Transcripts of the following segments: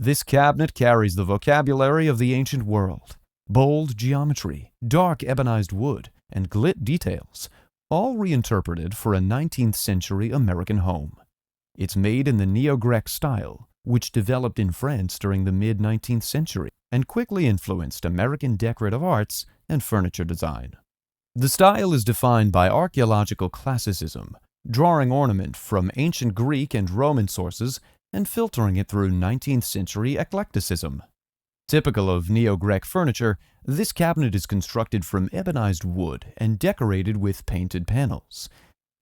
This cabinet carries the vocabulary of the ancient world. Bold geometry, dark ebonized wood, and gilt details, all reinterpreted for a 19th century American home. It's made in the Neo-Grec style, which developed in France during the mid-19th century and quickly influenced American decorative arts and furniture design. The style is defined by archaeological classicism, drawing ornament from ancient Greek and Roman sources and filtering it through 19th century eclecticism. Typical of Neo-Grec furniture, this cabinet is constructed from ebonized wood and decorated with painted panels.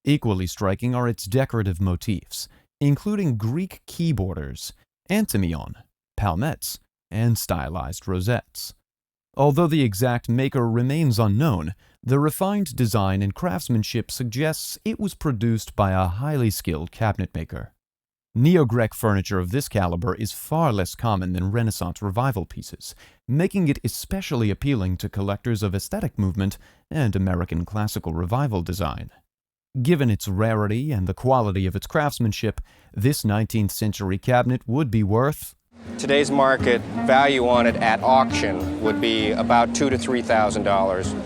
Equally striking are its decorative motifs, including Greek key borders, antimoine, palmettes, and stylized rosettes. Although the exact maker remains unknown, the refined design and craftsmanship suggests it was produced by a highly skilled cabinet maker. Neo-Grec furniture of this caliber is far less common than Renaissance Revival pieces, making it especially appealing to collectors of aesthetic movement and American Classical Revival design. Given its rarity and the quality of its craftsmanship, this 19th century cabinet would be worth... Today's market value on it at auction would be about $2,000 to $3,000.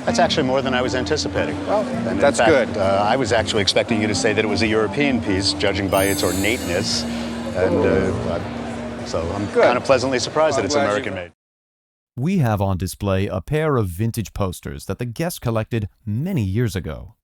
That's actually more than I was anticipating. Well, and that's in fact, good. I was actually expecting you to say that it was a European piece, judging by its ornateness. And so I'm kind of pleasantly surprised that it's American-made. We have on display a pair of vintage posters that the guest collected many years ago.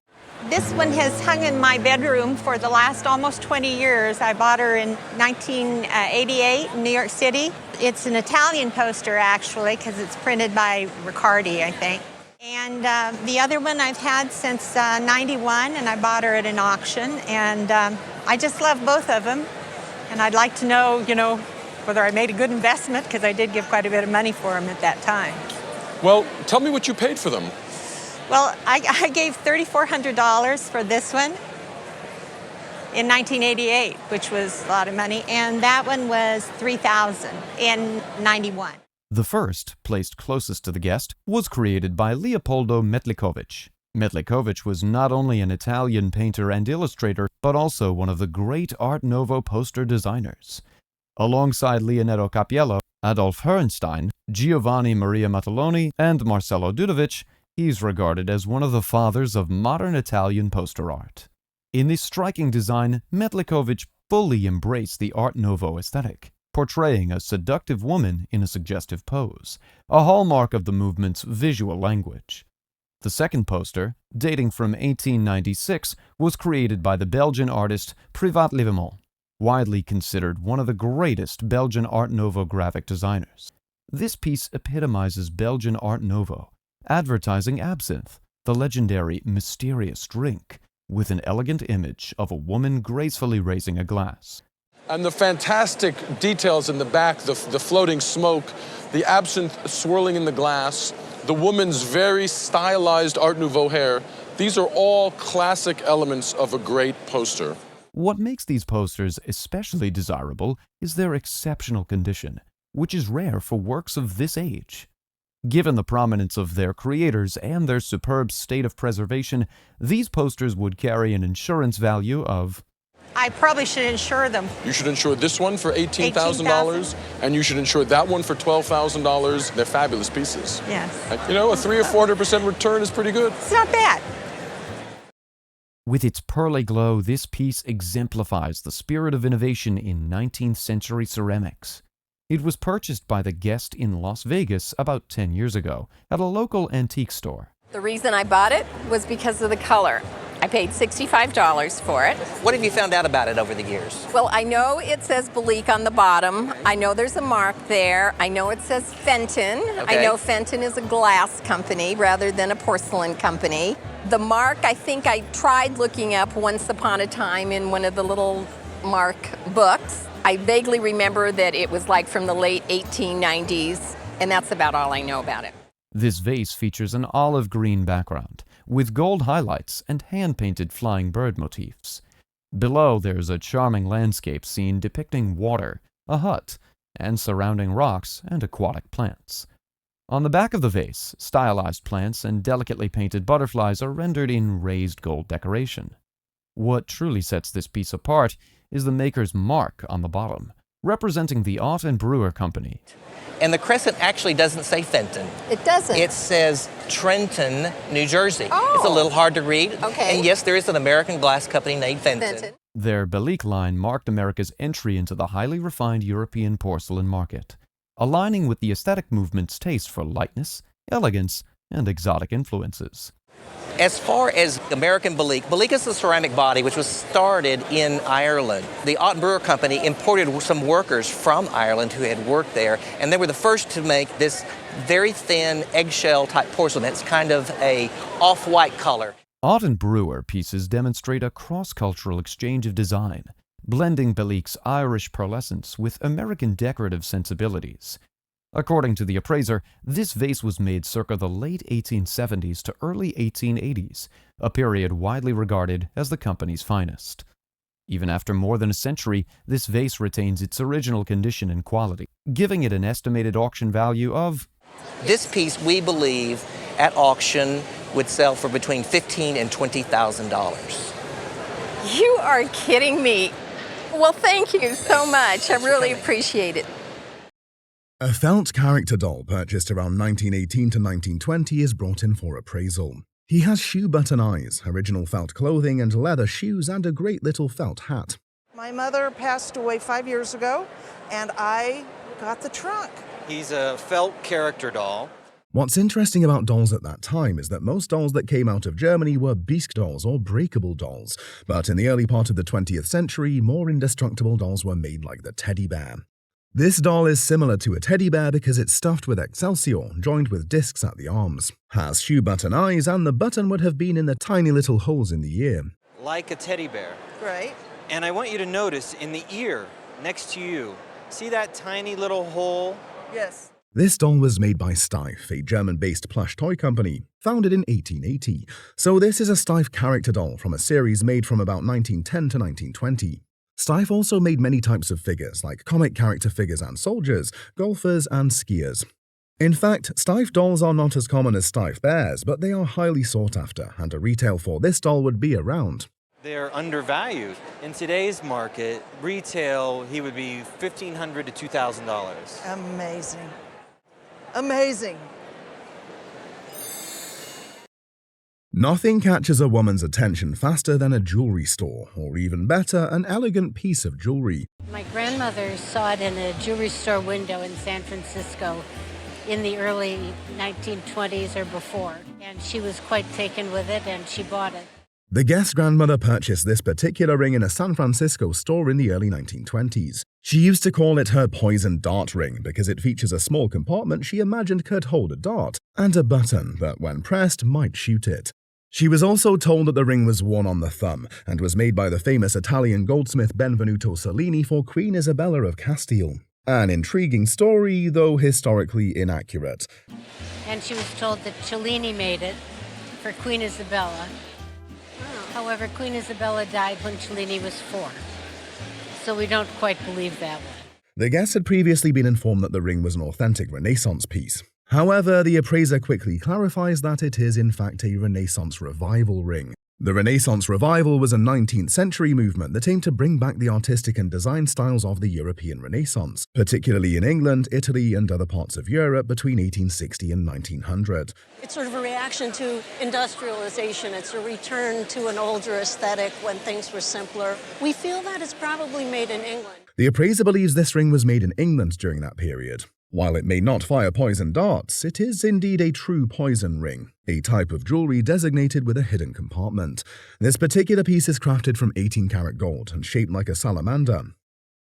This one has hung in my bedroom for the last almost 20 years. I bought her in 1988 in New York City. It's an Italian poster, actually, because it's printed by Riccardi, I think. And the other one I've had since 91, and I bought her at an auction. And I just love both of them. And I'd like to know, whether I made a good investment, because I did give quite a bit of money for them at that time. Well, tell me what you paid for them. Well, I gave $3,400 for this one in 1988, which was a lot of money, and that one was $3,000 in 91. The first, placed closest to the guest, was created by Leopoldo Metlikovic. Metlikovic was not only an Italian painter and illustrator, but also one of the great Art Nouveau poster designers. Alongside Leonardo Capiello, Adolf Herrenstein, Giovanni Maria Mattoloni, and Marcello Dudovic, he's regarded as one of the fathers of modern Italian poster art. In this striking design, Metlikovic fully embraced the Art Nouveau aesthetic, portraying a seductive woman in a suggestive pose, a hallmark of the movement's visual language. The second poster, dating from 1896, was created by the Belgian artist Privat Livement, widely considered one of the greatest Belgian Art Nouveau graphic designers. This piece epitomizes Belgian Art Nouveau, advertising absinthe, the legendary mysterious drink, with an elegant image of a woman gracefully raising a glass. And the fantastic details in the back, the floating smoke, the absinthe swirling in the glass, the woman's very stylized Art Nouveau hair, these are all classic elements of a great poster. What makes these posters especially desirable is their exceptional condition, which is rare for works of this age. Given the prominence of their creators and their superb state of preservation, these posters would carry an insurance value of... I probably should insure them. You should insure this one for $18,000, and you should insure that one for $12,000. They're fabulous pieces. Yes. A 300 or 400% return is pretty good. It's not bad. With its pearly glow, this piece exemplifies the spirit of innovation in 19th century ceramics. It was purchased by the guest in Las Vegas about 10 years ago at a local antique store. The reason I bought it was because of the color. I paid $65 for it. What have you found out about it over the years? Well, I know it says Belique on the bottom. I know there's a mark there. I know it says Fenton. Okay. I know Fenton is a glass company rather than a porcelain company. The mark, I think I tried looking up once upon a time in one of the little mark books. I vaguely remember that it was like from the late 1890s, and that's about all I know about it. This vase features an olive green background, with gold highlights and hand-painted flying bird motifs. Below, there's a charming landscape scene depicting water, a hut, and surrounding rocks and aquatic plants. On the back of the vase, stylized plants and delicately painted butterflies are rendered in raised gold decoration. What truly sets this piece apart is the maker's mark on the bottom, representing the Ott and Brewer Company. And the crescent actually doesn't say Fenton. It doesn't. It says Trenton, New Jersey. Oh. It's a little hard to read. Okay. And yes, there is an American glass company named Fenton. Their Bellique line marked America's entry into the highly refined European porcelain market, aligning with the aesthetic movement's taste for lightness, elegance, and exotic influences. As far as American Bellique is a ceramic body which was started in Ireland. The Ott and Brewer Company imported some workers from Ireland who had worked there, and they were the first to make this very thin eggshell type porcelain. It's kind of a off-white color. Ott and Brewer pieces demonstrate a cross-cultural exchange of design, blending Bellique's Irish pearlescence with American decorative sensibilities. According to the appraiser, this vase was made circa the late 1870s to early 1880s, a period widely regarded as the company's finest. Even after more than a century, this vase retains its original condition and quality, giving it an estimated auction value of... This piece, we believe, at auction would sell for between $15,000 and $20,000. You are kidding me. Well, thank you so much. I really appreciate it. A felt character doll purchased around 1918 to 1920 is brought in for appraisal. He has shoe button eyes, original felt clothing and leather shoes, and a great little felt hat. My mother passed away 5 years ago, and I got the trunk. He's a felt character doll. What's interesting about dolls at that time is that most dolls that came out of Germany were bisque dolls or breakable dolls, but in the early part of the 20th century, more indestructible dolls were made like the teddy bear. This doll is similar to a teddy bear because it's stuffed with excelsior, joined with discs at the arms, has shoe button eyes, and the button would have been in the tiny little holes in the ear. Like a teddy bear. Right. And I want you to notice in the ear next to you, see that tiny little hole? Yes. This doll was made by Steiff, a German-based plush toy company, founded in 1880. So this is a Steiff character doll from a series made from about 1910 to 1920. Steiff also made many types of figures, like comic character figures and soldiers, golfers, and skiers. In fact, Steiff dolls are not as common as Steiff bears, but they are highly sought after, and a retail for this doll would be around. They're undervalued. In today's market, retail, he would be $1,500 to $2,000. Amazing. Amazing. Nothing catches a woman's attention faster than a jewelry store, or even better, an elegant piece of jewelry. My grandmother saw it in a jewelry store window in San Francisco in the early 1920s or before, and she was quite taken with it and she bought it. The guest grandmother purchased this particular ring in a San Francisco store in the early 1920s. She used to call it her poison dart ring because it features a small compartment she imagined could hold a dart, and a button that, when pressed, might shoot it. She was also told that the ring was worn on the thumb and was made by the famous Italian goldsmith Benvenuto Cellini for Queen Isabella of Castile. An intriguing story, though historically inaccurate. And she was told that Cellini made it for Queen Isabella. However, Queen Isabella died when Cellini was 4, so we don't quite believe that one. The guests had previously been informed that the ring was an authentic Renaissance piece. However, the appraiser quickly clarifies that it is in fact a Renaissance revival ring. The Renaissance revival was a 19th century movement that aimed to bring back the artistic and design styles of the European Renaissance, particularly in England, Italy, and other parts of Europe between 1860 and 1900. It's sort of a reaction to industrialization. It's a return to an older aesthetic when things were simpler. We feel that it's probably made in England. The appraiser believes this ring was made in England during that period. While it may not fire poison darts, it is indeed a true poison ring, a type of jewelry designated with a hidden compartment. This particular piece is crafted from 18-karat gold and shaped like a salamander,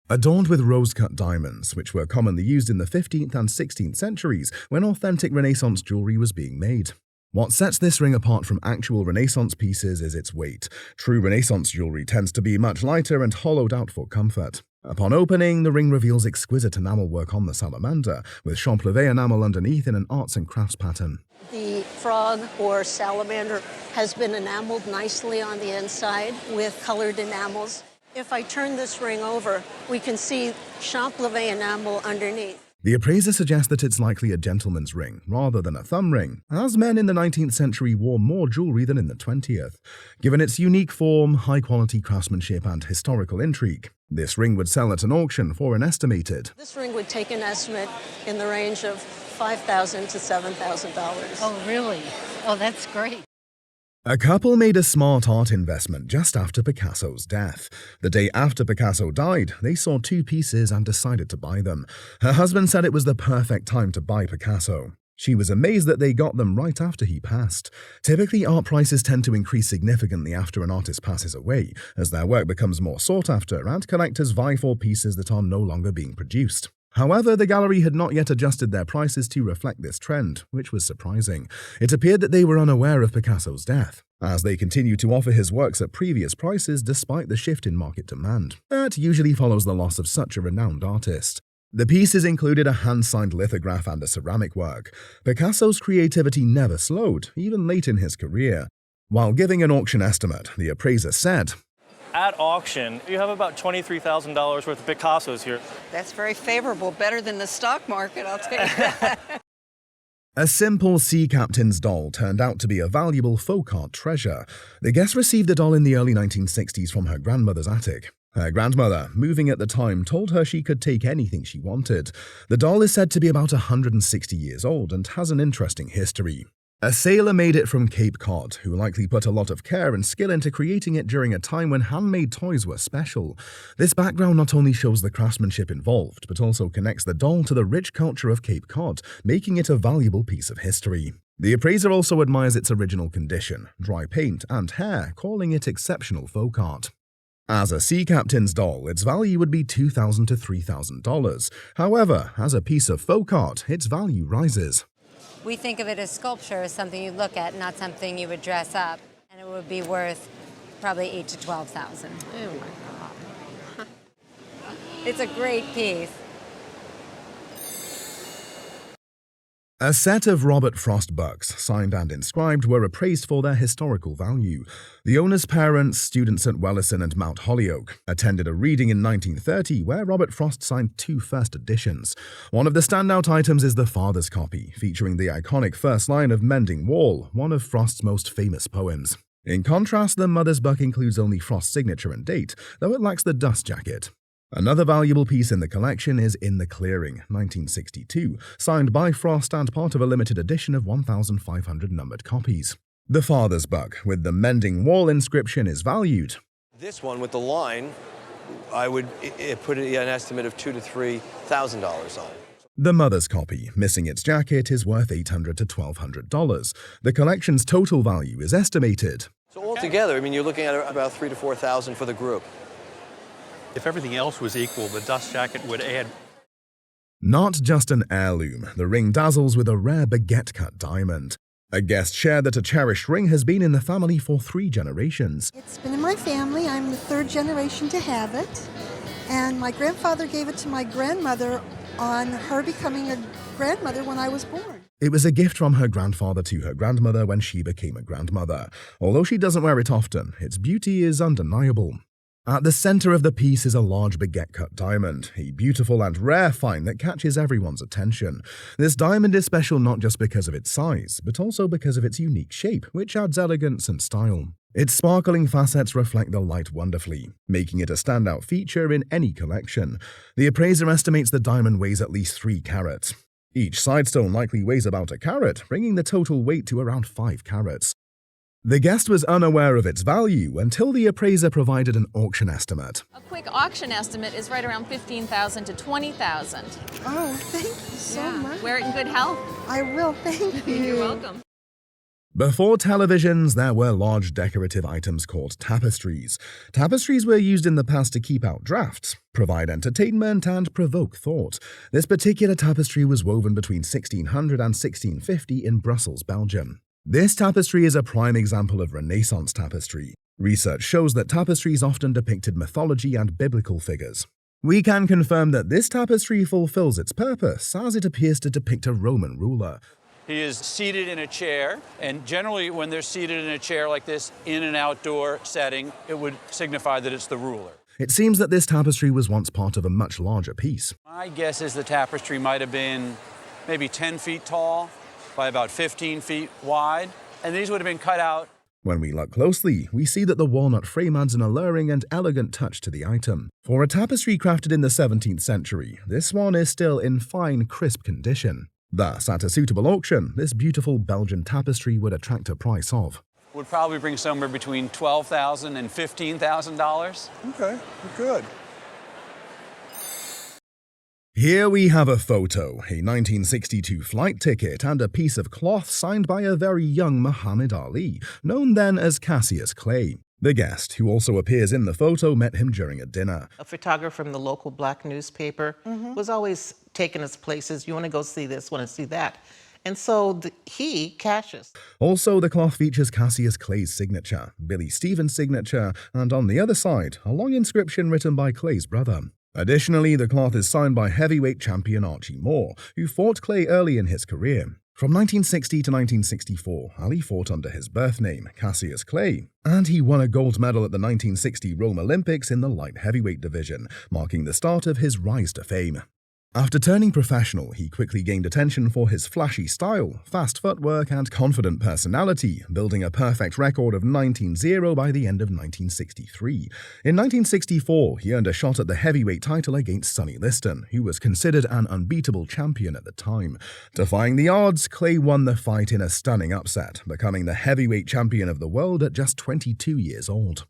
adorned with rose-cut diamonds, which were commonly used in the 15th and 16th centuries when authentic Renaissance jewelry was being made. What sets this ring apart from actual Renaissance pieces is its weight. True Renaissance jewelry tends to be much lighter and hollowed out for comfort. Upon opening, the ring reveals exquisite enamel work on the salamander, with champleve enamel underneath in an arts and crafts pattern. The frog or salamander has been enameled nicely on the inside with colored enamels. If I turn this ring over, we can see champleve enamel underneath. The appraiser suggests that it's likely a gentleman's ring rather than a thumb ring, as men in the 19th century wore more jewelry than in the 20th. Given its unique form, high-quality craftsmanship, and historical intrigue, this ring would sell at an auction for an estimated. This ring would take an estimate in the range of $5,000 to $7,000. Oh, really? Oh, that's great. A couple made a smart art investment just after Picasso's death. The day after Picasso died, they saw two pieces and decided to buy them. Her husband said it was the perfect time to buy Picasso. She was amazed that they got them right after he passed. Typically, art prices tend to increase significantly after an artist passes away, as their work becomes more sought after and collectors vie for pieces that are no longer being produced. However, the gallery had not yet adjusted their prices to reflect this trend, which was surprising. It appeared that they were unaware of Picasso's death, as they continued to offer his works at previous prices despite the shift in market demand. That usually follows the loss of such a renowned artist. The pieces included a hand-signed lithograph and a ceramic work. Picasso's creativity never slowed, even late in his career. While giving an auction estimate, the appraiser said, "At auction, you have about $23,000 worth of Picassos here." That's very favorable, better than the stock market, I'll tell you that. A simple sea captain's doll turned out to be a valuable folk art treasure. The guest received the doll in the early 1960s from her grandmother's attic. Her grandmother, moving at the time, told her she could take anything she wanted. The doll is said to be about 160 years old and has an interesting history. A sailor made it from Cape Cod, who likely put a lot of care and skill into creating it during a time when handmade toys were special. This background not only shows the craftsmanship involved, but also connects the doll to the rich culture of Cape Cod, making it a valuable piece of history. The appraiser also admires its original condition, dry paint, and hair, calling it exceptional folk art. As a sea captain's doll, its value would be $2,000 to $3,000. However, as a piece of folk art, its value rises. We think of it as sculpture, as something you look at, not something you would dress up. And it would be worth probably $8,000 to $12,000. Oh my God. It's a great piece. A set of Robert Frost bucks, signed and inscribed, were appraised for their historical value. The owner's parents, students at Wellison and Mount Holyoke, attended a reading in 1930 where Robert Frost signed two first editions. One of the standout items is the father's copy, featuring the iconic first line of Mending Wall, one of Frost's most famous poems. In contrast, the mother's buck includes only Frost's signature and date, though it lacks the dust jacket. Another valuable piece in the collection is In the Clearing, 1962, signed by Frost and part of a limited edition of 1,500 numbered copies. The father's buck, with the Mending Wall inscription, is valued. This one with the line, I would put an estimate of $2,000 to $3,000 on it. The mother's copy, missing its jacket, is worth $800 to $1,200. The collection's total value is estimated. So altogether, I mean, you're looking at about $3,000 to $4,000 for the group. If everything else was equal, the dust jacket would add. Not just an heirloom, the ring dazzles with a rare baguette-cut diamond. A guest shared that a cherished ring has been in the family for 3 generations. It's been in my family. I'm the 3rd generation to have it. And my grandfather gave it to my grandmother on her becoming a grandmother when I was born. It was a gift from her grandfather to her grandmother when she became a grandmother. Although she doesn't wear it often, its beauty is undeniable. At the center of the piece is a large baguette-cut diamond, a beautiful and rare find that catches everyone's attention. This diamond is special not just because of its size, but also because of its unique shape, which adds elegance and style. Its sparkling facets reflect the light wonderfully, making it a standout feature in any collection. The appraiser estimates the diamond weighs at least 3 carats. Each sidestone likely weighs about a carat, bringing the total weight to around 5 carats. The guest was unaware of its value until the appraiser provided an auction estimate. A quick auction estimate is right around $15,000 to $20,000. Oh, thank you so much. Wear it in good health. I will, thank you. You're welcome. Before televisions, there were large decorative items called tapestries. Tapestries were used in the past to keep out drafts, provide entertainment, and provoke thought. This particular tapestry was woven between 1600 and 1650 in Brussels, Belgium. This tapestry is a prime example of Renaissance tapestry. Research shows that tapestries often depicted mythology and biblical figures. We can confirm that this tapestry fulfills its purpose, as it appears to depict a Roman ruler. He is seated in a chair, and generally when they're seated in a chair like this in an outdoor setting, it would signify that it's the ruler. It seems that this tapestry was once part of a much larger piece. My guess is the tapestry might have been maybe 10 feet tall by about 15 feet wide, and these would have been cut out. When we look closely, we see that the walnut frame adds an alluring and elegant touch to the item. For a tapestry crafted in the 17th century, this one is still in fine, crisp condition. Thus, at a suitable auction, this beautiful Belgian tapestry would attract a price of Would probably bring somewhere between $12,000 and $15,000. Okay, good. Here we have a photo, a 1962 flight ticket, and a piece of cloth signed by a very young Muhammad Ali, known then as Cassius Clay. The guest, who also appears in the photo, met him during a dinner. A photographer from the local black newspaper was always taking us places. You want to go see this, want to see that. And so Cassius. Also, the cloth features Cassius Clay's signature, Billy Stevens' signature, and on the other side, a long inscription written by Clay's brother. Additionally, the cloth is signed by heavyweight champion Archie Moore, who fought Clay early in his career. From 1960 to 1964, Ali fought under his birth name, Cassius Clay, and he won a gold medal at the 1960 Rome Olympics in the light heavyweight division, marking the start of his rise to fame. After turning professional, he quickly gained attention for his flashy style, fast footwork, and confident personality, building a perfect record of 19-0 by the end of 1963. In 1964, he earned a shot at the heavyweight title against Sonny Liston, who was considered an unbeatable champion at the time. Defying the odds, Clay won the fight in a stunning upset, becoming the heavyweight champion of the world at just 22 years old.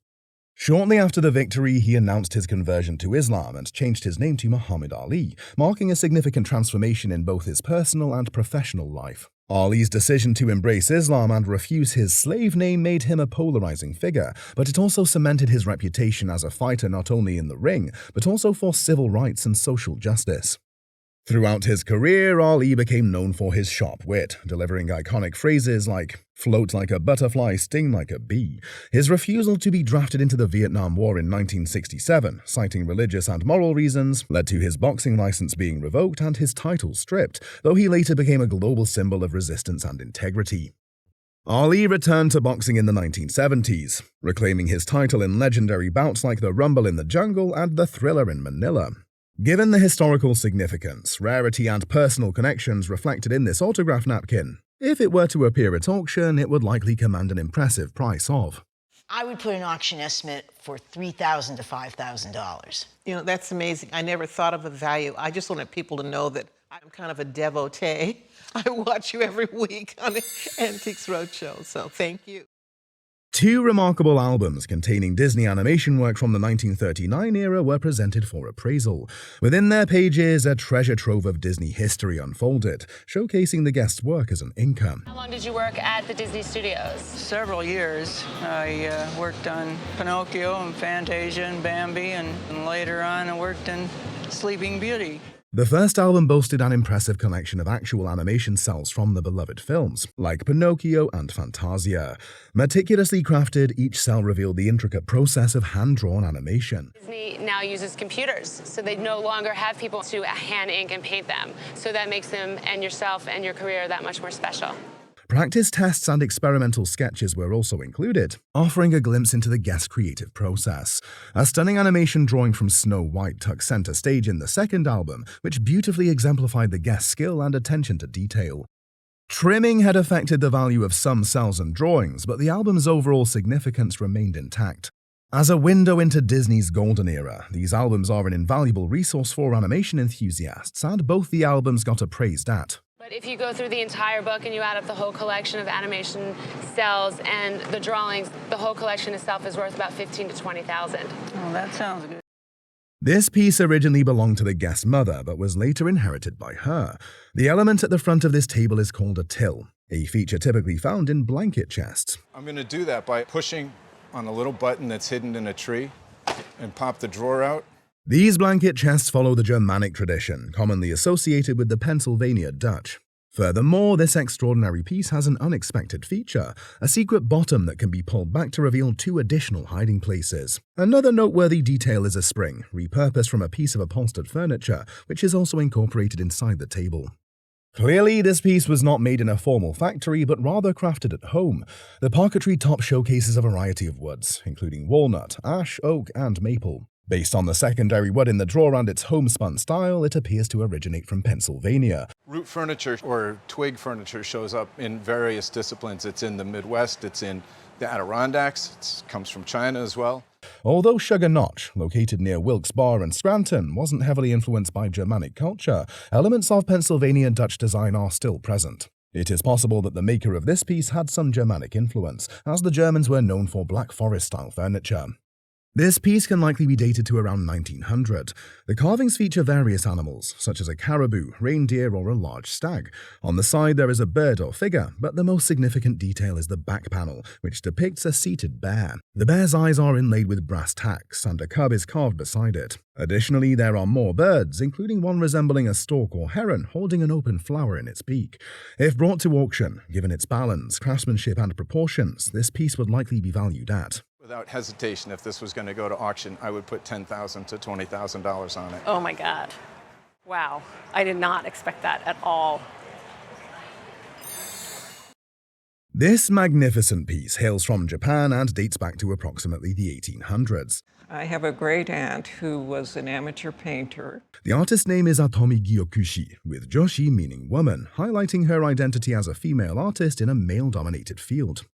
Shortly after the victory, he announced his conversion to Islam and changed his name to Muhammad Ali, marking a significant transformation in both his personal and professional life. Ali's decision to embrace Islam and refuse his slave name made him a polarizing figure, but it also cemented his reputation as a fighter not only in the ring, but also for civil rights and social justice. Throughout his career, Ali became known for his sharp wit, delivering iconic phrases like, "Float like a butterfly, sting like a bee." His refusal to be drafted into the Vietnam War in 1967, citing religious and moral reasons, led to his boxing license being revoked and his title stripped, though he later became a global symbol of resistance and integrity. Ali returned to boxing in the 1970s, reclaiming his title in legendary bouts like the Rumble in the Jungle and the Thriller in Manila. Given the historical significance, rarity, and personal connections reflected in this autograph napkin, if it were to appear at auction, it would likely command an impressive price of. I would put an auction estimate for $3,000 to $5,000. You know, that's amazing. I never thought of a value. I just wanted people to know that I'm kind of a devotee. I watch you every week on the Antiques Roadshow, so thank you. Two remarkable albums containing Disney animation work from the 1939 era were presented for appraisal. Within their pages, a treasure trove of Disney history unfolded, showcasing the guest's work as an inker. How long did you work at the Disney Studios? Several years. I worked on Pinocchio and Fantasia and Bambi, and later on I worked in Sleeping Beauty. The first album boasted an impressive collection of actual animation cells from the beloved films, like Pinocchio and Fantasia. Meticulously crafted, each cell revealed the intricate process of hand-drawn animation. Disney now uses computers, so they no longer have people to hand ink and paint them. So that makes them and yourself and your career that much more special. Practice tests and experimental sketches were also included, offering a glimpse into the guest's creative process. A stunning animation drawing from Snow White took center stage in the second album, which beautifully exemplified the guest's skill and attention to detail. Trimming had affected the value of some cells and drawings, but the album's overall significance remained intact. As a window into Disney's golden era, these albums are an invaluable resource for animation enthusiasts, and both the albums got appraised at. But if you go through the entire book and you add up the whole collection of animation cells and the drawings, the whole collection itself is worth about $15,000 to $20,000. Oh, that sounds good. This piece originally belonged to the guest's mother, but was later inherited by her. The element at the front of this table is called a till, a feature typically found in blanket chests. I'm going to do that by pushing on a little button that's hidden in a tree and pop the drawer out. These blanket chests follow the Germanic tradition, commonly associated with the Pennsylvania Dutch. Furthermore, this extraordinary piece has an unexpected feature, a secret bottom that can be pulled back to reveal two additional hiding places. Another noteworthy detail is a spring, repurposed from a piece of upholstered furniture, which is also incorporated inside the table. Clearly, this piece was not made in a formal factory, but rather crafted at home. The parquetry top showcases a variety of woods, including walnut, ash, oak, and maple. Based on the secondary wood in the drawer and its homespun style, it appears to originate from Pennsylvania. Root furniture or twig furniture shows up in various disciplines. It's in the Midwest, it's in the Adirondacks, it comes from China as well. Although Sugar Notch, located near Wilkes-Barre and Scranton, wasn't heavily influenced by Germanic culture, elements of Pennsylvania Dutch design are still present. It is possible that the maker of this piece had some Germanic influence, as the Germans were known for Black Forest-style furniture. This piece can likely be dated to around 1900. The carvings feature various animals, such as a caribou, reindeer, or a large stag. On the side there is a bird or figure, but the most significant detail is the back panel, which depicts a seated bear. The bear's eyes are inlaid with brass tacks, and a cub is carved beside it. Additionally, there are more birds, including one resembling a stork or heron holding an open flower in its beak. If brought to auction, given its balance, craftsmanship, and proportions, this piece would likely be valued at. Without hesitation, if this was going to go to auction, I would put $10,000 to $20,000 on it. Oh my God. Wow. I did not expect that at all. This magnificent piece hails from Japan and dates back to approximately the 1800s. I have a great aunt who was an amateur painter. The artist's name is Atomi Gyokushi, with Joshi meaning woman, highlighting her identity as a female artist in a male-dominated field.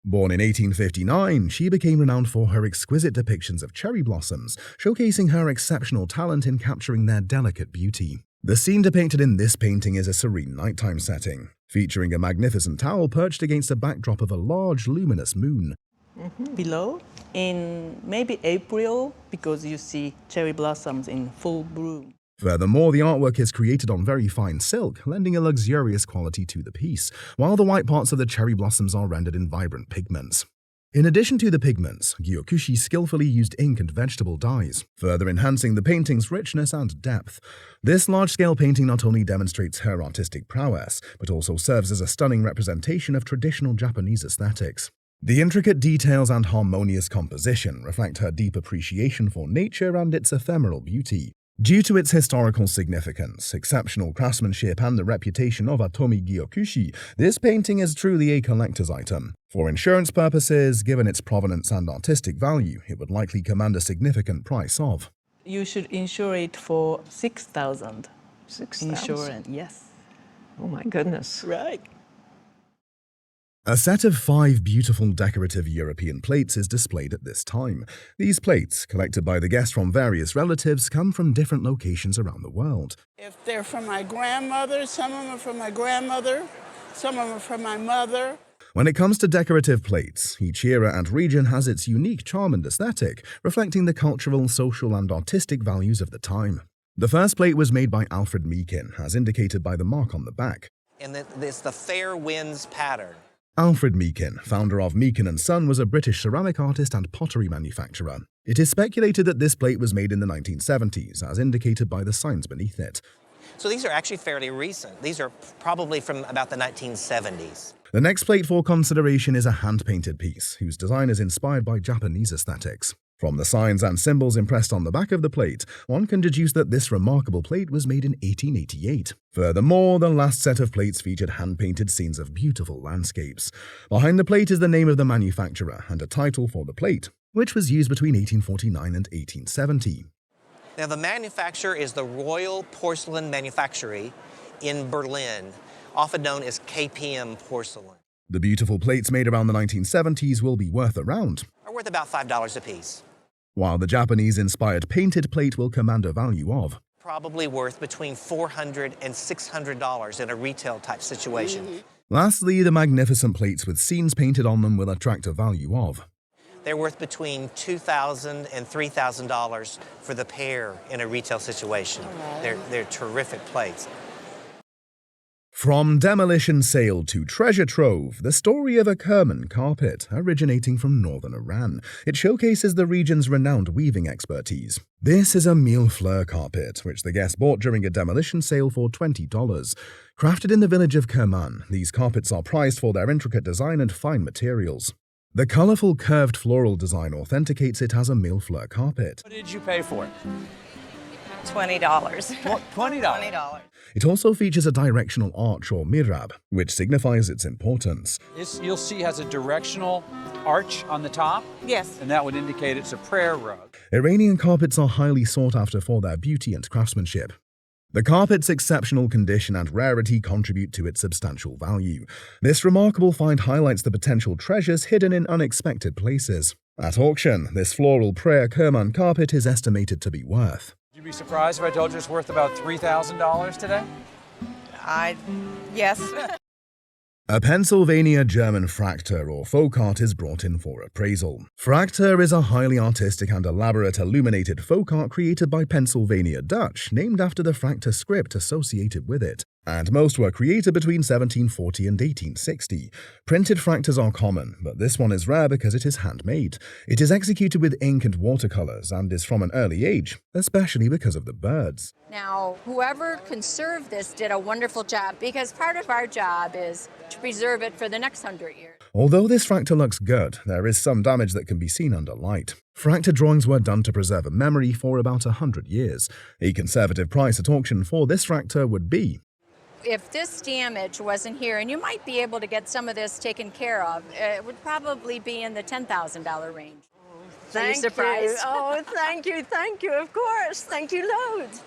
Born in 1859, she became renowned for her exquisite depictions of cherry blossoms, showcasing her exceptional talent in capturing their delicate beauty. The scene depicted in this painting is a serene nighttime setting, featuring a magnificent owl perched against a backdrop of a large, luminous moon. Below, in maybe April, because you see cherry blossoms in full bloom. Furthermore, the artwork is created on very fine silk, lending a luxurious quality to the piece, while the white parts of the cherry blossoms are rendered in vibrant pigments. In addition to the pigments, Gyokushi skillfully used ink and vegetable dyes, further enhancing the painting's richness and depth. This large-scale painting not only demonstrates her artistic prowess, but also serves as a stunning representation of traditional Japanese aesthetics. The intricate details and harmonious composition reflect her deep appreciation for nature and its ephemeral beauty. Due to its historical significance, exceptional craftsmanship, and the reputation of Atomi Gyokushi, this painting is truly a collector's item. For insurance purposes, given its provenance and artistic value, it would likely command a significant price of. You should insure it for $6,000. $6,000? Insurance, yes. Oh my goodness. Right. A set of 5 beautiful decorative European plates is displayed at this time. These plates, collected by the guests from various relatives, come from different locations around the world. If they're from my grandmother, some of them are from my grandmother, some of them are from my mother. When it comes to decorative plates, each era and region has its unique charm and aesthetic, reflecting the cultural, social, and artistic values of the time. The first plate was made by Alfred Meekin, as indicated by the mark on the back. And it's the fair winds pattern. Alfred Meekin, founder of Meekin & Son, was a British ceramic artist and pottery manufacturer. It is speculated that this plate was made in the 1970s, as indicated by the signs beneath it. So these are actually fairly recent. These are probably from about the 1970s. The next plate for consideration is a hand-painted piece, whose design is inspired by Japanese aesthetics. From the signs and symbols impressed on the back of the plate, one can deduce that this remarkable plate was made in 1888. Furthermore, the last set of plates featured hand-painted scenes of beautiful landscapes. Behind the plate is the name of the manufacturer and a title for the plate, which was used between 1849 and 1870. Now, the manufacturer is the Royal Porcelain Manufactory in Berlin, often known as KPM Porcelain. The beautiful plates made around the 1970s will be worth around. Are worth about $5 a piece. While the Japanese-inspired painted plate will command a value of. Probably worth between $400 and $600 in a retail type situation. Lastly, the magnificent plates with scenes painted on them will attract a value of. They're worth between $2,000 and $3,000 for the pair in a retail situation. They're terrific plates. From demolition sale to treasure trove, the story of a Kerman carpet originating from northern Iran. It showcases the region's renowned weaving expertise. This is a mille fleur carpet, which the guest bought during a demolition sale for $20. Crafted in the village of Kerman, these carpets are prized for their intricate design and fine materials. The colorful curved floral design authenticates it as a mille fleur carpet. What did you pay for it? $20. $20. $20. It also features a directional arch or mihrab, which signifies its importance. You'll see has a directional arch on the top. Yes. And that would indicate it's a prayer rug. Iranian carpets are highly sought after for their beauty and craftsmanship. The carpet's exceptional condition and rarity contribute to its substantial value. This remarkable find highlights the potential treasures hidden in unexpected places. At auction, this floral prayer Kerman carpet is estimated to be worth. Would you be surprised if I told you it's worth about $3,000 today? Yes. A Pennsylvania German fracture or folk art is brought in for appraisal. Fracture is a highly artistic and elaborate illuminated folk art created by Pennsylvania Dutch, named after the fracture script associated with it. And most were created between 1740 and 1860. Printed fractures are common, but this one is rare because it is handmade. It is executed with ink and watercolors and is from an early age, especially because of the birds. Now, whoever conserved this did a wonderful job because part of our job is to preserve it for the next 100 years. Although this fracture looks good, there is some damage that can be seen under light. Fracture drawings were done to preserve a memory for about 100 years. A conservative price at auction for this fracture would be If this damage wasn't here, and you might be able to get some of this taken care of, it would probably be in the $10,000 range. Are you surprised? Oh, thank you, of course. Thank you loads.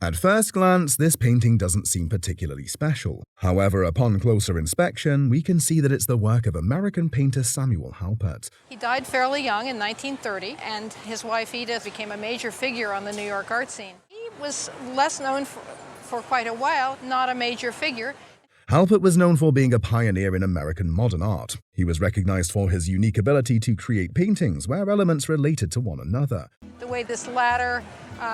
At first glance, this painting doesn't seem particularly special. However, upon closer inspection, we can see that it's the work of American painter Samuel Halpert. He died fairly young in 1930, and his wife Edith became a major figure on the New York art scene. He was less known for quite a while, not a major figure. Halpert was known for being a pioneer in American modern art. He was recognized for his unique ability to create paintings where elements related to one another. The way this ladder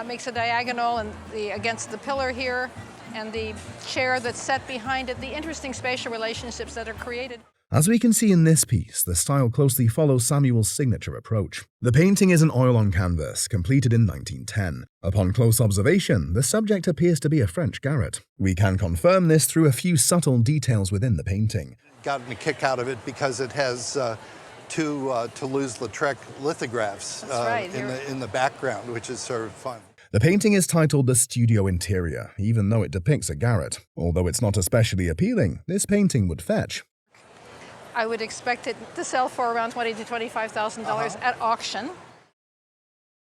makes a diagonal and against the pillar here, and the chair that's set behind it, the interesting spatial relationships that are created. As we can see in this piece, the style closely follows Samuel's signature approach. The painting is an oil on canvas, completed in 1910. Upon close observation, the subject appears to be a French garret. We can confirm this through a few subtle details within the painting. Gotten a kick out of it because it has two Toulouse-Lautrec lithographs in the background, which is sort of fun. The painting is titled The Studio Interior, even though it depicts a garret. Although it's not especially appealing, this painting would fetch. I would expect it to sell for around $20,000 to $25,000 at auction.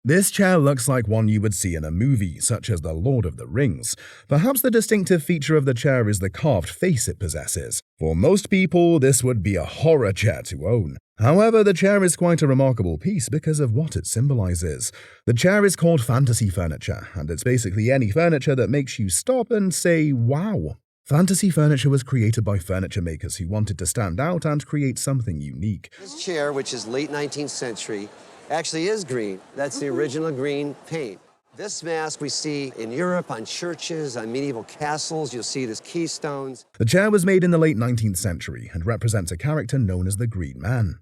This chair looks like one you would see in a movie, such as The Lord of the Rings. Perhaps the distinctive feature of the chair is the carved face it possesses. For most people, this would be a horror chair to own. However, the chair is quite a remarkable piece because of what it symbolizes. The chair is called fantasy furniture, and it's basically any furniture that makes you stop and say, wow. Fantasy furniture was created by furniture makers who wanted to stand out and create something unique. This chair, which is late 19th century, actually is green. That's the original green paint. This mask we see in Europe on churches, on medieval castles. You'll see it as keystones. The chair was made in the late 19th century and represents a character known as the Green Man.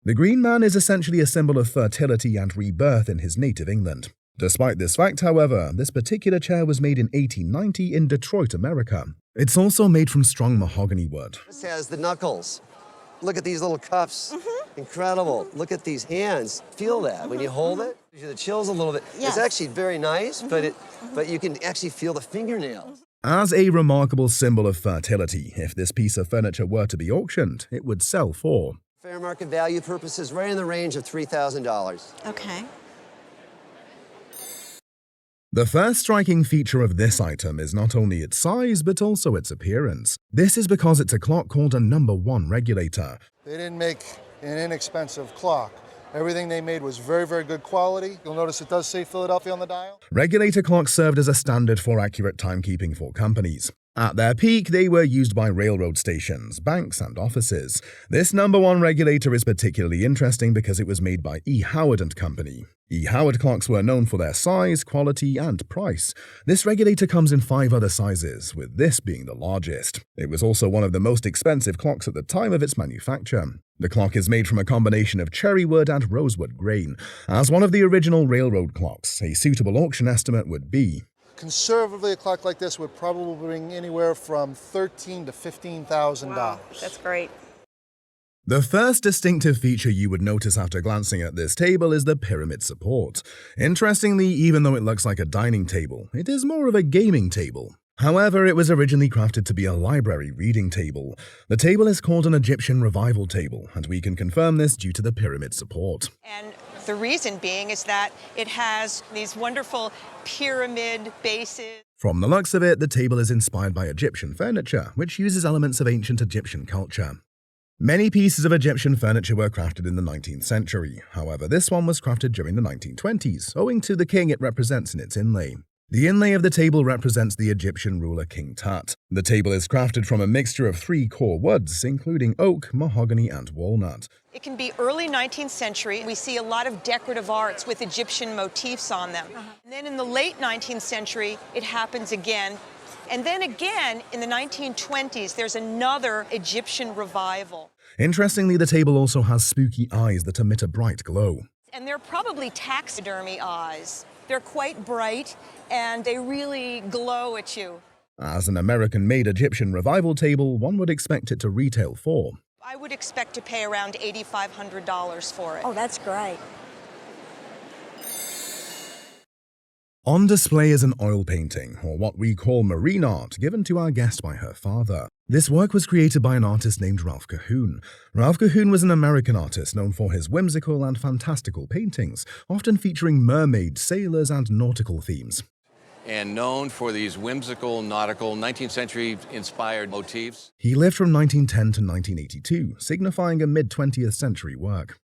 The Green Man is essentially a symbol of fertility and rebirth in his native England. Despite this fact, however, this particular chair was made in 1890 in Detroit, America. It's also made from strong mahogany wood. This has the knuckles. Look at these little cuffs. Incredible. Look at these hands. Feel that when you hold it. Gives you the chills a little bit. Yes. It's actually very nice, but you can actually feel the fingernails. As a remarkable symbol of fertility, if this piece of furniture were to be auctioned, it would sell for Fair market value purposes, right in the range of $3,000. Okay. The first striking feature of this item is not only its size, but also its appearance. This is because it's a clock called a #1 regulator. They didn't make an inexpensive clock. Everything they made was very, very good quality. You'll notice it does say Philadelphia on the dial. Regulator clocks served as a standard for accurate timekeeping for companies. At their peak, they were used by railroad stations, banks, and offices. This #1 regulator is particularly interesting because it was made by E. Howard & Company. E. Howard clocks were known for their size, quality, and price. This regulator comes in 5 other sizes, with this being the largest. It was also one of the most expensive clocks at the time of its manufacture. The clock is made from a combination of cherry wood and rosewood grain. As one of the original railroad clocks, a suitable auction estimate would be Conservatively, a clock like this would probably bring anywhere from $13,000 to $15,000. Wow, that's great. The first distinctive feature you would notice after glancing at this table is the pyramid support. Interestingly, even though it looks like a dining table, it is more of a gaming table. However, it was originally crafted to be a library reading table. The table is called an Egyptian revival table, and we can confirm this due to the pyramid support. And the reason being is that it has these wonderful pyramid bases. From the looks of it, the table is inspired by Egyptian furniture, which uses elements of ancient Egyptian culture. Many pieces of Egyptian furniture were crafted in the 19th century. However, this one was crafted during the 1920s, owing to the king it represents in its inlay. The inlay of the table represents the Egyptian ruler King Tut. The table is crafted from a mixture of 3 core woods, including oak, mahogany, and walnut. It can be early 19th century. We see a lot of decorative arts with Egyptian motifs on them. And then in the late 19th century, it happens again. And then again, in the 1920s, there's another Egyptian revival. Interestingly, the table also has spooky eyes that emit a bright glow. And they're probably taxidermy eyes. They're quite bright, and they really glow at you. As an American-made Egyptian revival table, one would expect it to retail for. I would expect to pay around $8,500 for it. Oh, that's great. On display is an oil painting, or what we call marine art, given to our guest by her father. This work was created by an artist named Ralph Cahoon. Ralph Cahoon was an American artist known for his whimsical and fantastical paintings, often featuring mermaids, sailors, and nautical themes. And known for these whimsical, nautical, 19th century inspired motifs. He lived from 1910 to 1982, signifying a mid-20th century work.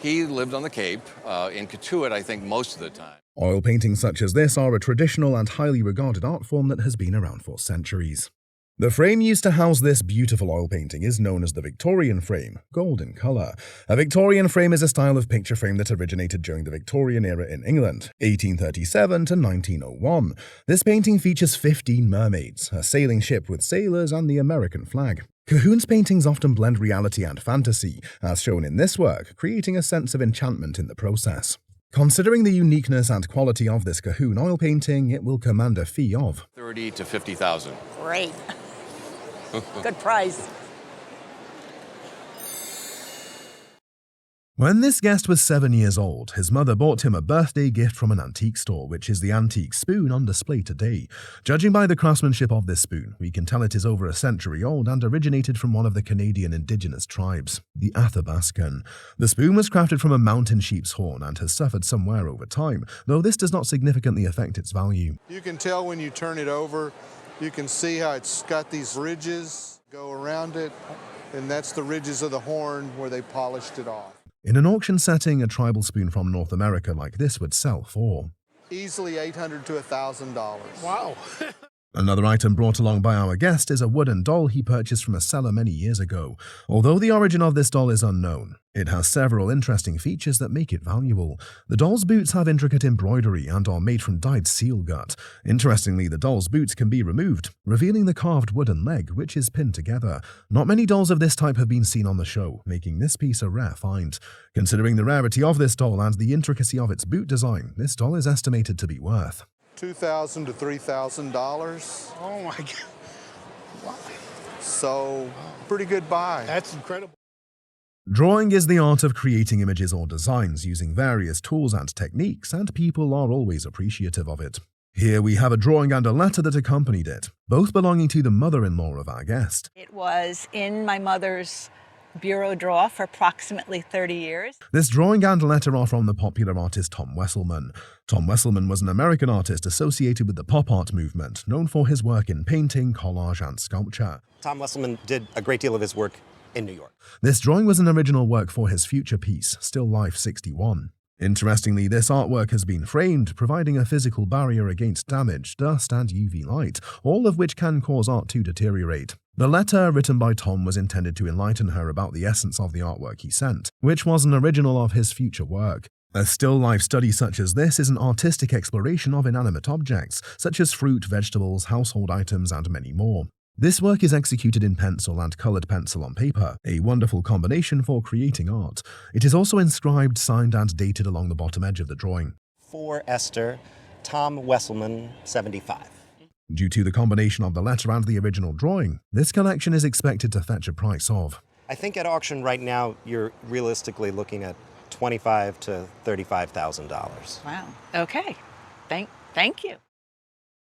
He lived on the Cape, in Katuitt, I think, most of the time. Oil paintings such as this are a traditional and highly regarded art form that has been around for centuries. The frame used to house this beautiful oil painting is known as the Victorian frame, gold in colour. A Victorian frame is a style of picture frame that originated during the Victorian era in England, 1837 to 1901. This painting features 15 mermaids, a sailing ship with sailors, and the American flag. Cahoon's paintings often blend reality and fantasy, as shown in this work, creating a sense of enchantment in the process. Considering the uniqueness and quality of this Cahoon oil painting, it will command a fee of $30,000 to $50,000. Great. Good price. When this guest was 7 years old, his mother bought him a birthday gift from an antique store, which is the antique spoon on display today. Judging by the craftsmanship of this spoon, we can tell it is over a century old and originated from one of the Canadian indigenous tribes, the Athabascan. The spoon was crafted from a mountain sheep's horn and has suffered some wear over time, though this does not significantly affect its value. You can tell when you turn it over, you can see how it's got these ridges go around it, and that's the ridges of the horn where they polished it off. In an auction setting, a tribal spoon from North America like this would sell for easily $800 to $1,000. Wow. Another item brought along by our guest is a wooden doll he purchased from a seller many years ago. Although the origin of this doll is unknown, it has several interesting features that make it valuable. The doll's boots have intricate embroidery and are made from dyed seal gut. Interestingly, the doll's boots can be removed, revealing the carved wooden leg, which is pinned together. Not many dolls of this type have been seen on the show, making this piece a rare find. Considering the rarity of this doll and the intricacy of its boot design, this doll is estimated to be worth $2,000 to $3,000. Oh my God. Wow. So, pretty good buy. That's incredible. Drawing is the art of creating images or designs using various tools and techniques, and people are always appreciative of it. Here we have a drawing and a letter that accompanied it, both belonging to the mother-in-law of our guest. It was in my mother's bureau drawer for approximately 30 years. This drawing and letter are from the popular artist Tom Wesselman. Tom Wesselman was an American artist associated with the pop art movement, known for his work in painting, collage, and sculpture. Tom Wesselman did a great deal of his work in New York. This drawing was an original work for his future piece, Still Life 61. Interestingly, this artwork has been framed, providing a physical barrier against damage, dust, and UV light, all of which can cause art to deteriorate. The letter written by Tom was intended to enlighten her about the essence of the artwork he sent, which was an original of his future work. A still life study such as this is an artistic exploration of inanimate objects, such as fruit, vegetables, household items, and many more. This work is executed in pencil and coloured pencil on paper, a wonderful combination for creating art. It is also inscribed, signed, and dated along the bottom edge of the drawing. For Esther, Tom Wesselman, 75. Due to the combination of the letter and the original drawing, this collection is expected to fetch a price of I think at auction right now, you're realistically looking at $25,000 to $35,000. Wow. Okay. Thank you.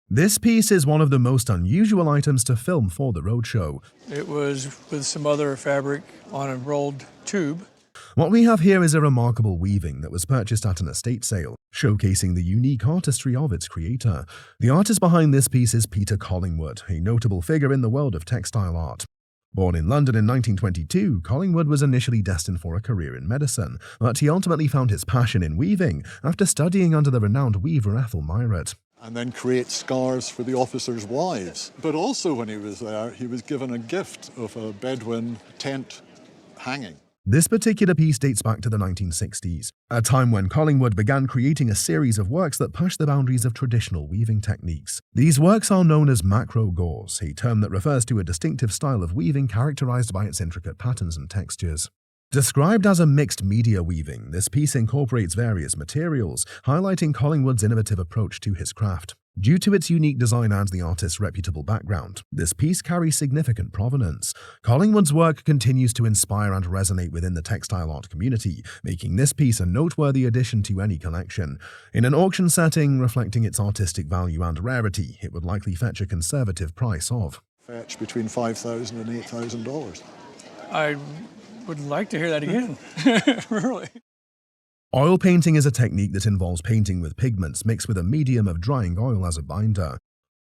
This piece is one of the most unusual items to film for the Roadshow. It was with some other fabric on a rolled tube. What we have here is a remarkable weaving that was purchased at an estate sale, showcasing the unique artistry of its creator. The artist behind this piece is Peter Collingwood, a notable figure in the world of textile art. Born in London in 1922, Collingwood was initially destined for a career in medicine, but he ultimately found his passion in weaving after studying under the renowned weaver Ethel Myritt. And then create scarves for the officers' wives. But also when he was there, he was given a gift of a Bedouin tent hanging. This particular piece dates back to the 1960s, a time when Collingwood began creating a series of works that pushed the boundaries of traditional weaving techniques. These works are known as macro gauze, a term that refers to a distinctive style of weaving characterized by its intricate patterns and textures. Described as a mixed media weaving, this piece incorporates various materials, highlighting Collingwood's innovative approach to his craft. Due to its unique design and the artist's reputable background, this piece carries significant provenance. Collingwood's work continues to inspire and resonate within the textile art community, making this piece a noteworthy addition to any collection. In an auction setting reflecting its artistic value and rarity, it would likely fetch a conservative price of Fetch between $5,000 and $8,000. I would like to hear that again, really. Oil painting is a technique that involves painting with pigments mixed with a medium of drying oil as a binder.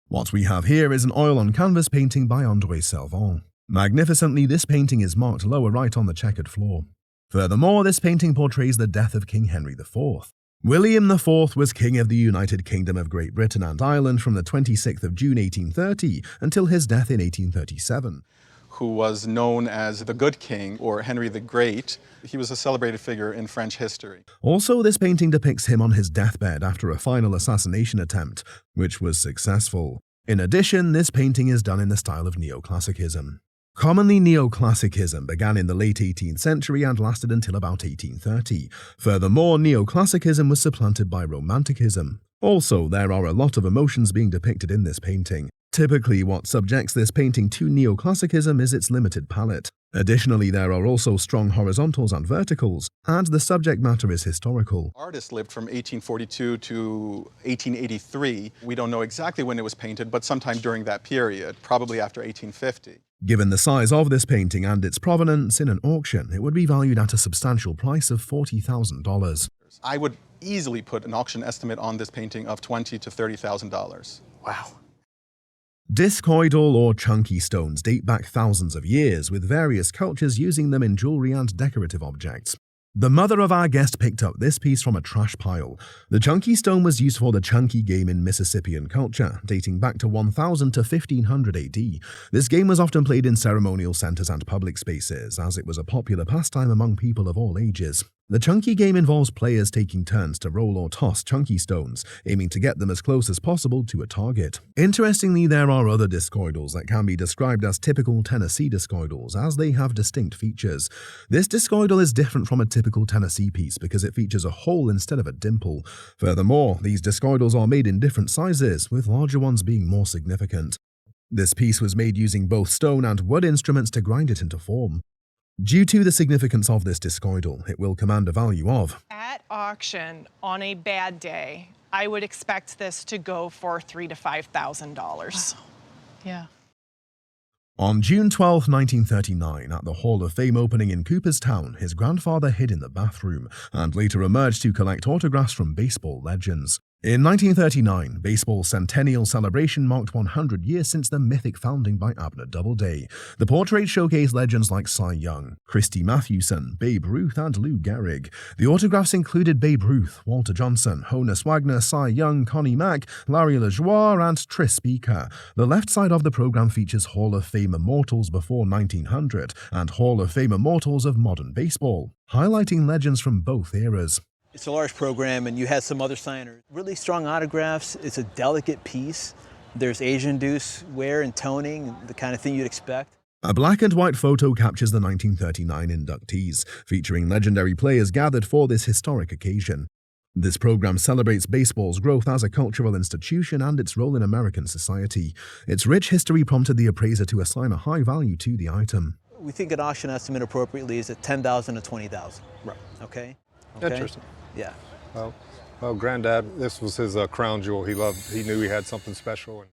What we have here is an oil-on-canvas painting by André Salvant. Magnificently, this painting is marked lower right on the checkered floor. Furthermore, this painting portrays the death of King Henry IV. William IV was King of the United Kingdom of Great Britain and Ireland from the 26th of June 1830 until his death in 1837. Who was known as the Good King, or Henry the Great. He was a celebrated figure in French history. Also, this painting depicts him on his deathbed after a final assassination attempt, which was successful. In addition, this painting is done in the style of neoclassicism. Commonly, neoclassicism began in the late 18th century and lasted until about 1830. Furthermore, neoclassicism was supplanted by romanticism. Also, there are a lot of emotions being depicted in this painting. Typically, what subjects this painting to neoclassicism is its limited palette. Additionally, there are also strong horizontals and verticals, and the subject matter is historical. Artist lived from 1842 to 1883. We don't know exactly when it was painted, but sometime during that period, probably after 1850. Given the size of this painting and its provenance in an auction, it would be valued at a substantial price of $40,000. I would easily put an auction estimate on this painting of $20,000 to $30,000. Wow. Discoidal or chunky stones date back thousands of years, with various cultures using them in jewelry and decorative objects. The mother of our guest picked up this piece from a trash pile. The chunky stone was used for the chunky game in Mississippian culture, dating back to 1000 to 1500 AD. This game was often played in ceremonial centers and public spaces, as it was a popular pastime among people of all ages. The chunky game involves players taking turns to roll or toss chunky stones, aiming to get them as close as possible to a target. Interestingly, there are other discoidals that can be described as typical Tennessee discoidals, as they have distinct features. This discoidal is different from a typical Tennessee piece because it features a hole instead of a dimple. Furthermore, these discoidals are made in different sizes, with larger ones being more significant. This piece was made using both stone and wood instruments to grind it into form. Due to the significance of this discoidal, it will command a value of At auction, on a bad day, I would expect this to go for $3,000 to $5,000. Wow. Yeah. On June 12, 1939, at the Hall of Fame opening in Cooperstown, his grandfather hid in the bathroom and later emerged to collect autographs from baseball legends. In 1939, baseball's centennial celebration marked 100 years since the mythic founding by Abner Doubleday. The portrait showcased legends like Cy Young, Christy Mathewson, Babe Ruth, and Lou Gehrig. The autographs included Babe Ruth, Walter Johnson, Honus Wagner, Cy Young, Connie Mack, Larry LeJoie, and Tris Speaker. The left side of the program features Hall of Fame immortals before 1900 and Hall of Fame immortals of modern baseball, highlighting legends from both eras. It's a large program, and you had some other signers. Really strong autographs. It's a delicate piece. There's Asian-induced wear and toning, the kind of thing you'd expect. A black and white photo captures the 1939 inductees, featuring legendary players gathered for this historic occasion. This program celebrates baseball's growth as a cultural institution and its role in American society. Its rich history prompted the appraiser to assign a high value to the item. We think an auction estimate appropriately is at $10,000 to $20,000. Right. Okay? Interesting. Yeah. Well, Granddad, this was his crown jewel. He knew he had something special.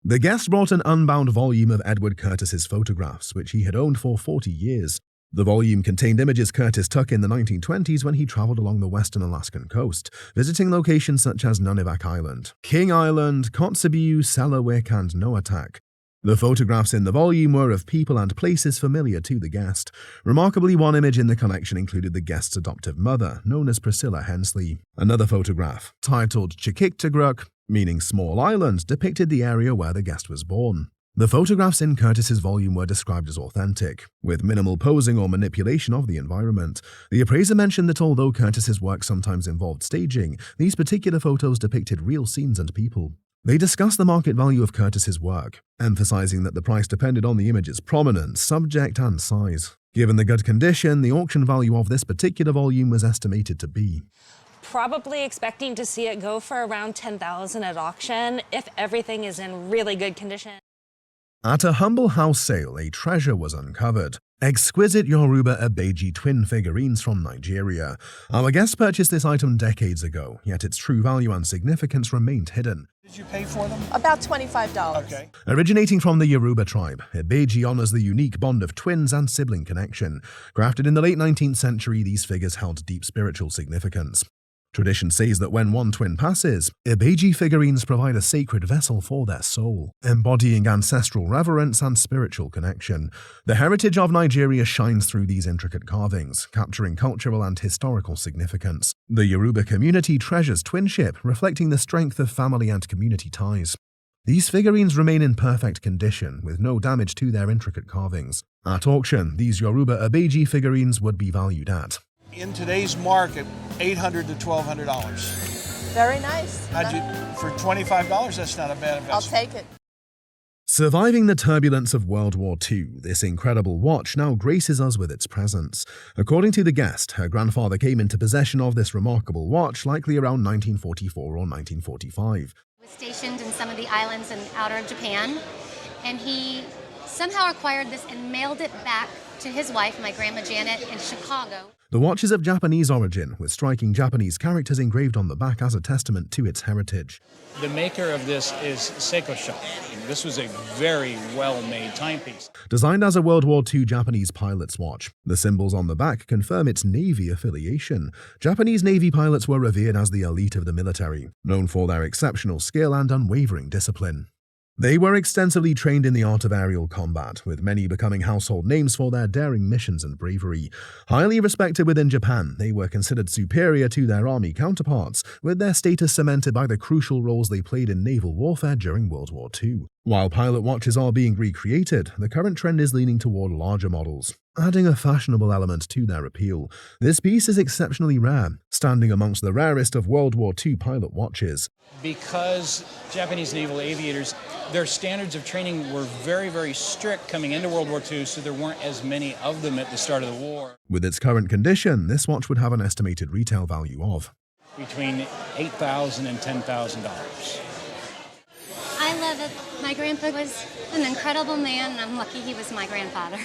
The guest brought an unbound volume of Edward Curtis's photographs, which he had owned for 40 years. The volume contained images Curtis took in the 1920s when he traveled along the western Alaskan coast, visiting locations such as Nunivak Island, King Island, Kotzebue, Selawik, and Noatak. The photographs in the volume were of people and places familiar to the guest. Remarkably, one image in the collection included the guest's adoptive mother, known as Priscilla Hensley. Another photograph, titled Chikiktagruck, meaning small island, depicted the area where the guest was born. The photographs in Curtis's volume were described as authentic, with minimal posing or manipulation of the environment. The appraiser mentioned that although Curtis's work sometimes involved staging, these particular photos depicted real scenes and people. They discussed the market value of Curtis's work, emphasizing that the price depended on the image's prominence, subject, and size. Given the good condition, the auction value of this particular volume was estimated to be probably expecting to see it go for around $10,000 at auction if everything is in really good condition. At a humble house sale, a treasure was uncovered. Exquisite Yoruba Abeji twin figurines from Nigeria. Our guest purchased this item decades ago, yet its true value and significance remained hidden. Did you pay for them? About $25. Okay. Originating from the Yoruba tribe, Abeji honors the unique bond of twins and sibling connection. Crafted in the late 19th century, these figures held deep spiritual significance. Tradition says that when one twin passes, Abeji figurines provide a sacred vessel for their soul, embodying ancestral reverence and spiritual connection. The heritage of Nigeria shines through these intricate carvings, capturing cultural and historical significance. The Yoruba community treasures twinship, reflecting the strength of family and community ties. These figurines remain in perfect condition, with no damage to their intricate carvings. At auction, these Yoruba Abeji figurines would be valued at, In today's market, $800 to $1,200. Very nice. For $25, that's not a bad investment. I'll take it. Surviving the turbulence of World War II, this incredible watch now graces us with its presence. According to the guest, her grandfather came into possession of this remarkable watch likely around 1944 or 1945. He was stationed in some of the islands in outer Japan, and he somehow acquired this and mailed it back to his wife, my grandma Janet, in Chicago. The watch is of Japanese origin, with striking Japanese characters engraved on the back as a testament to its heritage. The maker of this is Seiko Shop. This was a very well-made timepiece. Designed as a World War II Japanese pilot's watch, the symbols on the back confirm its Navy affiliation. Japanese Navy pilots were revered as the elite of the military, known for their exceptional skill and unwavering discipline. They were extensively trained in the art of aerial combat, with many becoming household names for their daring missions and bravery. Highly respected within Japan, they were considered superior to their army counterparts, with their status cemented by the crucial roles they played in naval warfare during World War II. While pilot watches are being recreated, the current trend is leaning toward larger models, adding a fashionable element to their appeal. This piece is exceptionally rare, standing amongst the rarest of World War II pilot watches. Because Japanese naval aviators, their standards of training were very, very strict coming into World War II, so there weren't as many of them at the start of the war. With its current condition, this watch would have an estimated retail value of between $8,000 and $10,000. I love it. My grandpa was an incredible man, and I'm lucky he was my grandfather.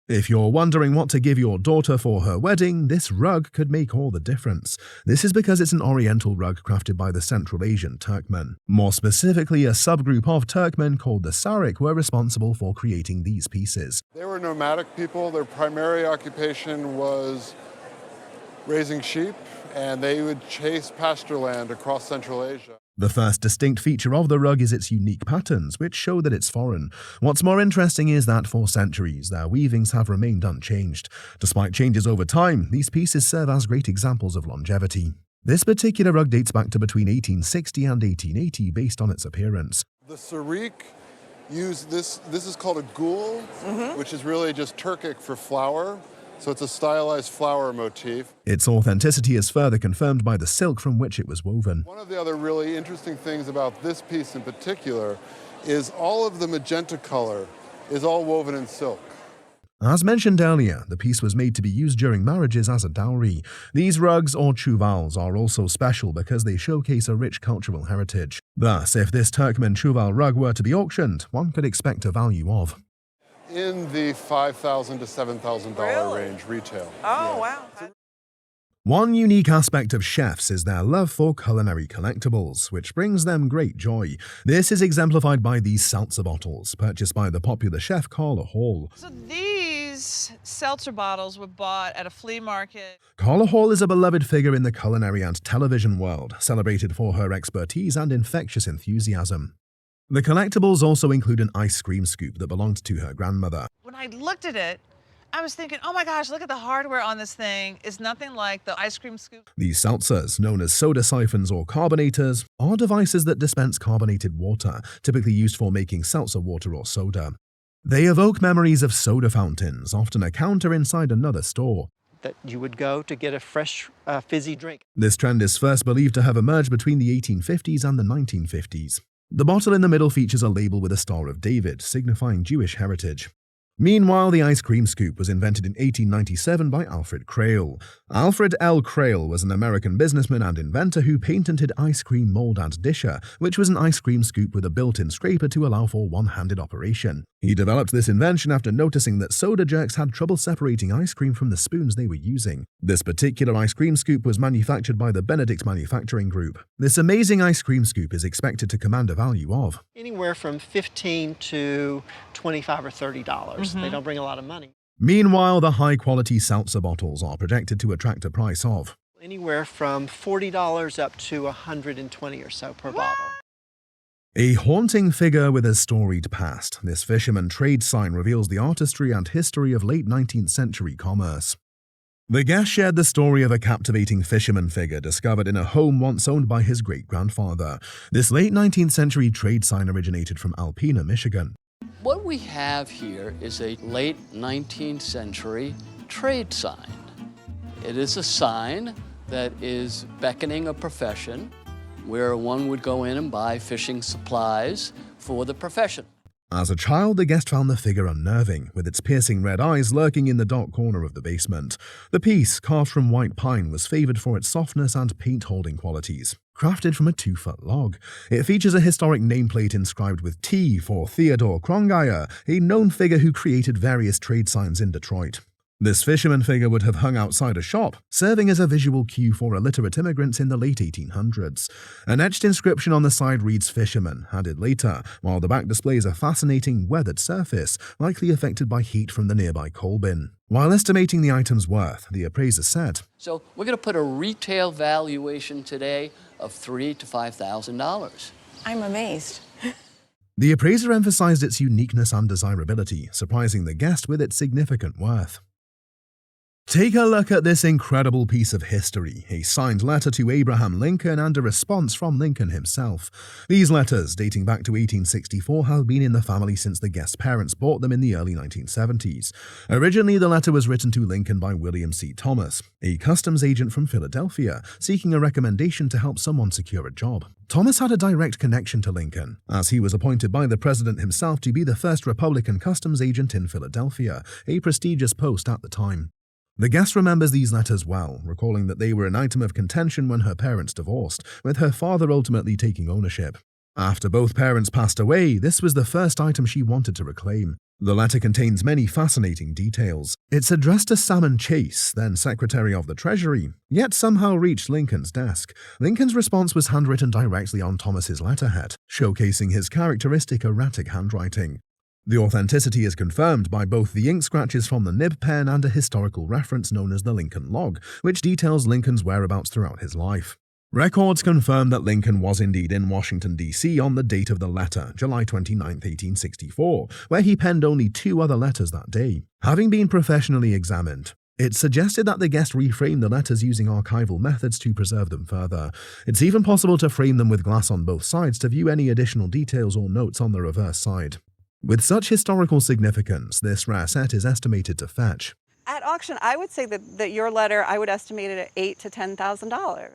If you're wondering what to give your daughter for her wedding, this rug could make all the difference. This is because it's an oriental rug crafted by the Central Asian Turkmen. More specifically, a subgroup of Turkmen called the Sarik were responsible for creating these pieces. They were nomadic people. Their primary occupation was raising sheep, and they would chase pasture land across Central Asia. The first distinct feature of the rug is its unique patterns, which show that it's foreign. What's more interesting is that for centuries, their weavings have remained unchanged. Despite changes over time, these pieces serve as great examples of longevity. This particular rug dates back to between 1860 and 1880 based on its appearance. The Sarik used this is called a gul, which is really just Turkic for flower. So it's a stylized flower motif. Its authenticity is further confirmed by the silk from which it was woven. One of the other really interesting things about this piece in particular is all of the magenta color is all woven in silk. As mentioned earlier, the piece was made to be used during marriages as a dowry. These rugs, or chuvals, are also special because they showcase a rich cultural heritage. Thus, if this Turkmen chuval rug were to be auctioned, one could expect a value of In the $5,000 to $7,000 range retail. Oh, wow. One unique aspect of chefs is their love for culinary collectibles, which brings them great joy. This is exemplified by these seltzer bottles, purchased by the popular chef Carla Hall. So these seltzer bottles were bought at a flea market. Carla Hall is a beloved figure in the culinary and television world, celebrated for her expertise and infectious enthusiasm. The collectibles also include an ice cream scoop that belonged to her grandmother. When I looked at it, I was thinking, oh my gosh, look at the hardware on this thing. It's nothing like the ice cream scoop. These seltzers, known as soda siphons or carbonators, are devices that dispense carbonated water, typically used for making seltzer water or soda. They evoke memories of soda fountains, often a counter inside another store. That you would go to get a fresh, fizzy drink. This trend is first believed to have emerged between the 1850s and the 1950s. The bottle in the middle features a label with a Star of David, signifying Jewish heritage. Meanwhile, the ice cream scoop was invented in 1897 by Alfred Crail. Alfred L. Crail was an American businessman and inventor who patented ice cream mold and disher, which was an ice cream scoop with a built-in scraper to allow for one-handed operation. He developed this invention after noticing that soda jerks had trouble separating ice cream from the spoons they were using. This particular ice cream scoop was manufactured by the Benedict Manufacturing Group. This amazing ice cream scoop is expected to command a value of Anywhere from $15 to $25 or $30. They don't bring a lot of money. Meanwhile, the high-quality seltzer bottles are projected to attract a price of Anywhere from $40 up to $120 or so per bottle. a haunting figure with a storied past. This fisherman trade sign reveals the artistry and history of late 19th century commerce. The guest shared the story of a captivating fisherman figure discovered in a home once owned by his great-grandfather. This late 19th century trade sign originated from Alpena, Michigan. What we have here is a late 19th century trade sign. It is a sign that is beckoning a profession where one would go in and buy fishing supplies for the profession. As a child, the guest found the figure unnerving, with its piercing red eyes lurking in the dark corner of the basement. The piece, carved from white pine, was favored for its softness and paint-holding qualities. Crafted from a 2-foot log, it features a historic nameplate inscribed with T for Theodore Krongeyer, a known figure who created various trade signs in Detroit. This fisherman figure would have hung outside a shop, serving as a visual cue for illiterate immigrants in the late 1800s. An etched inscription on the side reads "Fisherman," added later, while the back displays a fascinating, weathered surface, likely affected by heat from the nearby coal bin. While estimating the item's worth, the appraiser said, So we're going to put a retail valuation today of $3,000 to $5,000. I'm amazed. The appraiser emphasized its uniqueness and desirability, surprising the guest with its significant worth. Take a look at this incredible piece of history, a signed letter to Abraham Lincoln and a response from Lincoln himself. These letters, dating back to 1864, have been in the family since the guest's parents bought them in the early 1970s. Originally, the letter was written to Lincoln by William C. Thomas, a customs agent from Philadelphia, seeking a recommendation to help someone secure a job. Thomas had a direct connection to Lincoln, as he was appointed by the president himself to be the first Republican customs agent in Philadelphia, a prestigious post at the time. The guest remembers these letters well, recalling that they were an item of contention when her parents divorced, with her father ultimately taking ownership. After both parents passed away, this was the first item she wanted to reclaim. The letter contains many fascinating details. It's addressed to Salmon Chase, then Secretary of the Treasury, yet somehow reached Lincoln's desk. Lincoln's response was handwritten directly on Thomas's letterhead, showcasing his characteristic erratic handwriting. The authenticity is confirmed by both the ink scratches from the nib pen and a historical reference known as the Lincoln Log, which details Lincoln's whereabouts throughout his life. Records confirm that Lincoln was indeed in Washington, D.C. on the date of the letter, July 29, 1864, where he penned only 2 other letters that day. Having been professionally examined, it's suggested that the guest reframed the letters using archival methods to preserve them further. It's even possible to frame them with glass on both sides to view any additional details or notes on the reverse side. With such historical significance, this rare set is estimated to fetch. At auction, I would say that your letter, I would estimate it at $8,000 to $10,000.